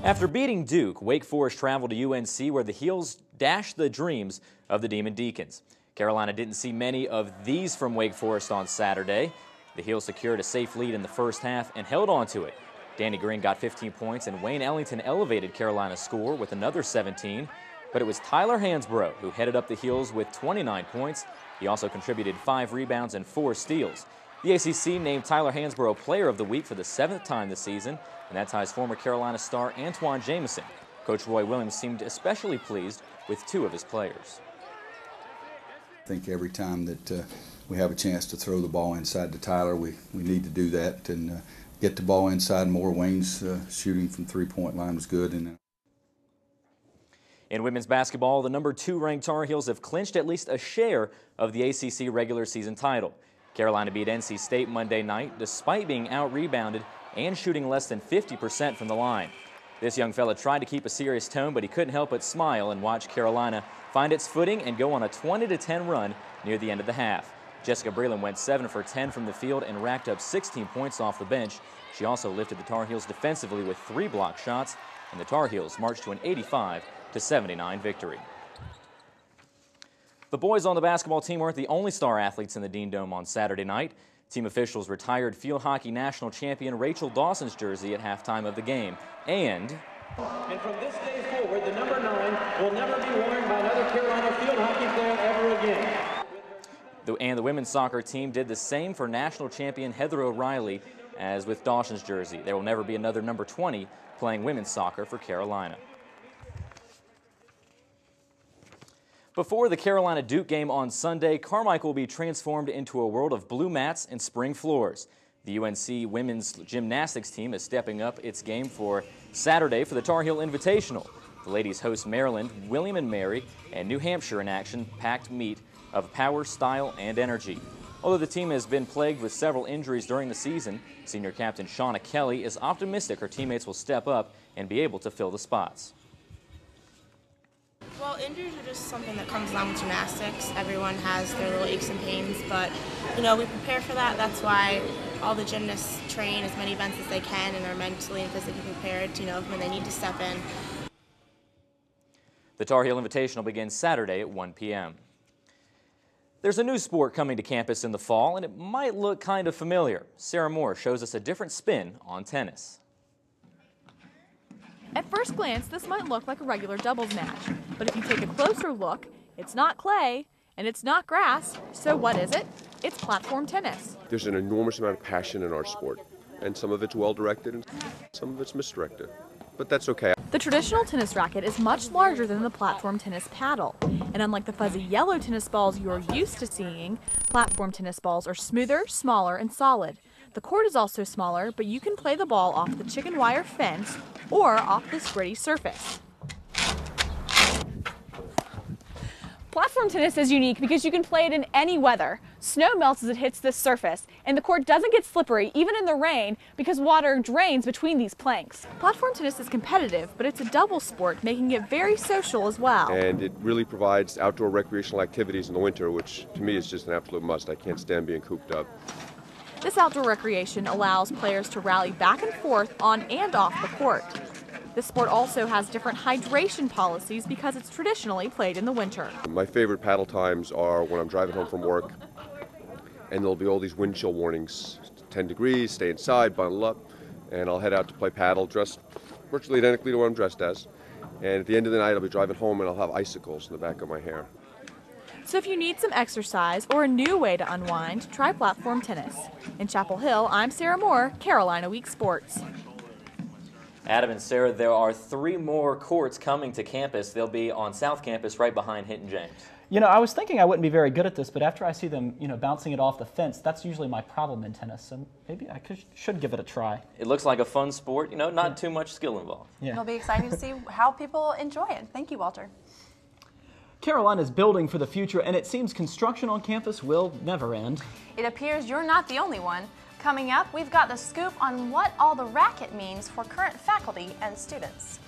After beating Duke, Wake Forest traveled to UNC where the Heels dashed the dreams of the Demon Deacons. Carolina didn't see many of these from Wake Forest on Saturday. The Heels secured a safe lead in the first half and held on to it. Danny Green got 15 points and Wayne Ellington elevated Carolina's score with another 17. But it was Tyler Hansbrough who headed up the Heels with 29 points. He also contributed 5 rebounds and 4 steals. The ACC named Tyler Hansbrough Player of the Week for the 7th time this season, and that ties former Carolina star Antoine Jamison. Coach Roy Williams seemed especially pleased with 2 of his players. I think every time that we have a chance to throw the ball inside to Tyler, we need to do that and get the ball inside more. Wayne's shooting from three-point line was good. In women's basketball, the number 2 ranked Tar Heels have clinched at least a share of the ACC regular season title. Carolina beat NC State Monday night despite being out-rebounded and shooting less than 50% from the line. This young fella tried to keep a serious tone, but he couldn't help but smile and watch Carolina find its footing and go on a 20-10 run near the end of the half. Jessica Breland went 7 for 10 from the field and racked up 16 points off the bench. She also lifted the Tar Heels defensively with 3 block shots, and the Tar Heels marched to an 85-79 victory. The boys on the basketball team weren't the only star athletes in the Dean Dome on Saturday night. Team officials retired field hockey national champion Rachel Dawson's jersey at halftime of the game. And from this day forward, the number 9 will never be worn by another Carolina field hockey player ever again. The women's soccer team did the same for national champion Heather O'Reilly as with Dawson's jersey. There will never be another number 20 playing women's soccer for Carolina. Before the Carolina-Duke game on Sunday, Carmichael will be transformed into a world of blue mats and spring floors. The UNC women's gymnastics team is stepping up its game for Saturday for the Tar Heel Invitational. The ladies host Maryland, William & Mary, and New Hampshire in action-packed meet of power, style, and energy. Although the team has been plagued with several injuries during the season, senior captain Shauna Kelly is optimistic her teammates will step up and be able to fill the spots. Well, injuries are just something that comes along with gymnastics. Everyone has their little aches and pains, but, we prepare for that. That's why all the gymnasts train as many events as they can and are mentally and physically prepared, when they need to step in. The Tar Heel Invitational begins Saturday at 1 p.m. There's a new sport coming to campus in the fall, and it might look kind of familiar. Sarah Moore shows us a different spin on tennis. At first glance, this might look like a regular doubles match, but if you take a closer look, it's not clay and it's not grass, so what is it? It's platform tennis. There's an enormous amount of passion in our sport, and some of it's well-directed and some of it's misdirected, but that's okay. The traditional tennis racket is much larger than the platform tennis paddle, and unlike the fuzzy yellow tennis balls you're used to seeing, platform tennis balls are smoother, smaller, and solid. The court is also smaller, but you can play the ball off the chicken wire fence or off this gritty surface. Platform tennis is unique because you can play it in any weather. Snow melts as it hits this surface, and the court doesn't get slippery even in the rain because water drains between these planks. Platform tennis is competitive, but it's a double sport, making it very social as well. And it really provides outdoor recreational activities in the winter, which to me is just an absolute must. I can't stand being cooped up. This outdoor recreation allows players to rally back and forth on and off the court. This sport also has different hydration policies because it's traditionally played in the winter. My favorite paddle times are when I'm driving home from work, and there'll be all these wind chill warnings. 10 degrees, stay inside, bundle up, and I'll head out to play paddle dressed virtually identically to what I'm dressed as. And at the end of the night, I'll be driving home and I'll have icicles in the back of my hair. So if you need some exercise or a new way to unwind, try platform tennis. In Chapel Hill, I'm Sarah Moore, Carolina Week Sports. Adam and Sarah, there are 3 more courts coming to campus. They'll be on South Campus right behind Hinton James. I was thinking I wouldn't be very good at this, but after I see them, bouncing it off the fence, that's usually my problem in tennis, so maybe I should give it a try. It looks like a fun sport, not too much skill involved. Yeah. It'll be exciting to see how people enjoy it. Thank you, Walter. Carolina's building for the future, and it seems construction on campus will never end. It appears you're not the only one. Coming up, we've got the scoop on what all the racket means for current faculty and students.